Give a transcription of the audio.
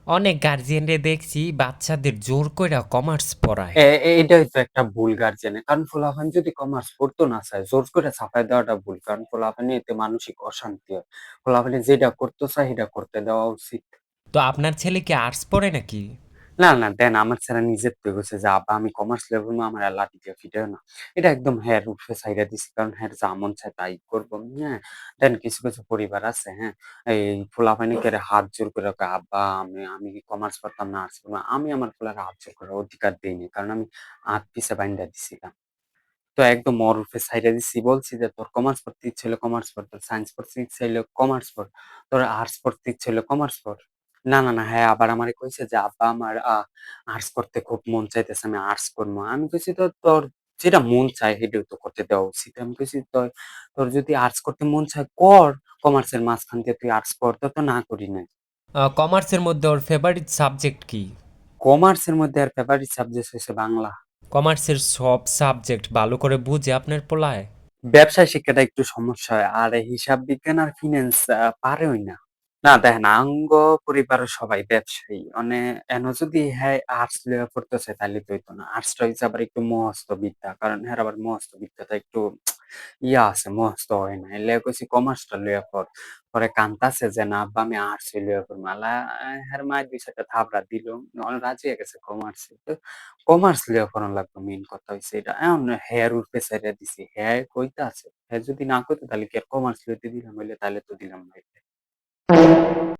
অনেক গার্জিয়ানরে দেখছি বাচ্চাদের জোর কইরা কমার্স পড়ায়। এটাই তো একটা ভুল গার্জিয়ানের। কারণ পোলাপান যদি কমার্স পড়তো না চায়, জোর করে চাপায় দেওয়াটা ভুল। কারণ পোলাপানের এতে মানসিক অশান্তি হয়। পোলাপানে যেটা করতে চায় সেটা করতে দেওয়া উচিত। তো আপনার ছেলে কি আর্টস পড়ে নাকি? না, না দেন আমার ছেলে নিজের থেকে কইছে যে, "আব্বা আমি কমার্স লইয়া পড়বো, আমার আর লাঠি দিয়ে পিটাইও না।" এটা একদম হ্যার উপরে ছাইড়া দিছি। কারণ হ্যার যা মন চায় তাই করব। হ্যাঁ? দেন কিছু, কিছু পরিবার আছে, হ্যাঁ? এই পোলাপাইনিকে হাত জোর করে কয়, "আব্বা আমি কি কমার্স পড়তাম না আর্টস পড়বো?" আমি আমার পোলারে হাত জোর করার অধিকার দেইনি। কারণ আমি হাত পিছে বাইন্ধা দিছিলাম। তো একদম ওর উপরে ছাইড়া দিছি। বলছি যে, "তোর কমার্স পড়তে ইচ্ছে হইলে কমার্স পড়। তোর সায়েন্স পড়তে ইচ্ছে হইলে কমার্স পড়। তোর আর্টস পড়তে ইচ্ছে হইলে কমার্স পড়।" না, না, না। হ্যাঁ, আবার আমারে কইছে যে, "আব্বা আমার আর্টস পড়তে খুব মন চাইতেছে। আমি আর্টস পড়বো।" আমি কইছি, "তো তোর যেটা মন চায় সেটাই তো করতে দেওয়া উচিত।" আমি কইছি, তোর যদি আর্টস করতে মন চায় কর। কমার্সের মাঝখান দিয়ে তুই আর্টস পড়। তোর তো না করি নাই।" কমার্সের মধ্যে ওর ফেভারিট সাবজেক্ট কি? কমার্সের মধ্যে আর ফেভারিট সাবজেক্ট হইছে বাংলা। কমার্সের সব সাবজেক্ট ভালো করে বুঝে আপনার পোলায়? ব্যবসায় শিক্ষাটা একটু সমস্যা হয়। আর হিসাব বিজ্ঞান আর ফিন্যান্স পারেওই না। না দেখেন আঙ্গ পরিবারের সবাই ব্যবসায়ী। মানে এন যদি হ্যাঁ আর্টস লইয়া পড়তেছে তাইলে তো হইতো না। আর্টসটা হইছে আবার একটু মহস্ত বিদ্যা। কারণ হ্যার আবার মহস্ত বিদ্যাটা একটু ইয়া আছে, মহস্ত হয় না। এর লেগে কইছি কমার্সটা লইয়া পড়। পরে কানতাছে যে না আব্বা আমি আর্টসই লইয়া পড়বো। হ্যার মাই ২-৪ টা থাপড়া দিল। রাজি হয়ে গেছে কমার্সে। তো কমার্স লইয়া পড়ান লাগবে মেইন কথা হইছে এটা। এখন হ্যার উপরে ছাইড়া দিছি। হ্যাঁ কইতাছে। হ্যাঁ যদি না কইতো তাহলে কি আর কমার্স লইতে দিলাম হইলে তাইলে তো দিলাম না।